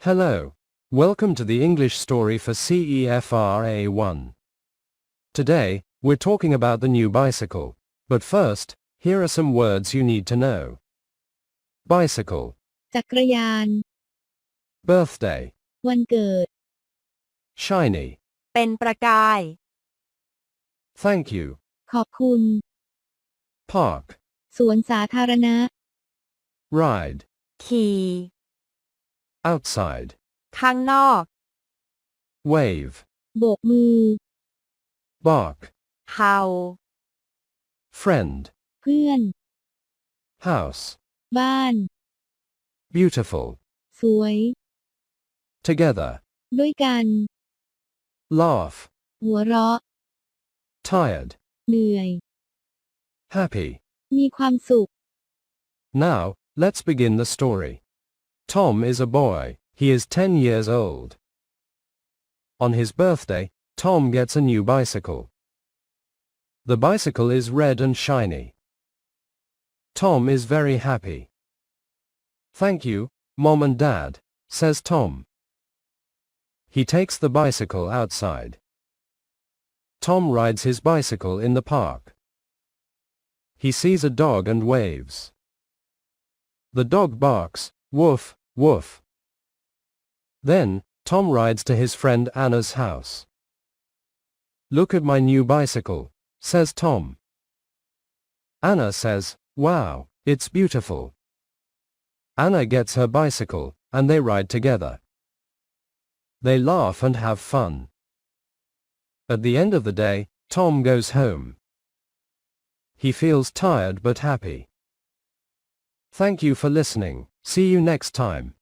Hello. Welcome to the English story for CEFR A1. Today, we're talking about the new bicycle. But first, here are some words you need to know. Bicycle, จักรยาน birthday, วันเกิด shiny, เป็นประกาย thank you, ขอบคุณ park, สวนสาธารณะ ride, ขี่ outside, ข้างนอก wave, โบกมือ bark, เห่า friend, เพื่อน house, บ้าน beautiful, สวย together, ด้วยกัน laugh, หัวเราะ tired, เหนื่อย happy. มีความสุข Now, let's begin the story. Tom is a boy. He is 10 years old. On his birthday, Tom gets a new bicycle. The bicycle is red and shiny. Tom is very happy. Thank you, Mom and Dad, says Tom. He takes the bicycle outside. Tom rides his bicycle in the park. He sees a dog and waves. The dog barks, woof, woof. Then, Tom rides to his friend Anna's house. Look at my new bicycle, says Tom. Anna says, wow, it's beautiful. Anna gets her bicycle, and they ride together. They laugh and have fun. At the end of the day, Tom goes home. He feels tired but happy. Thank you for listening. See you next time.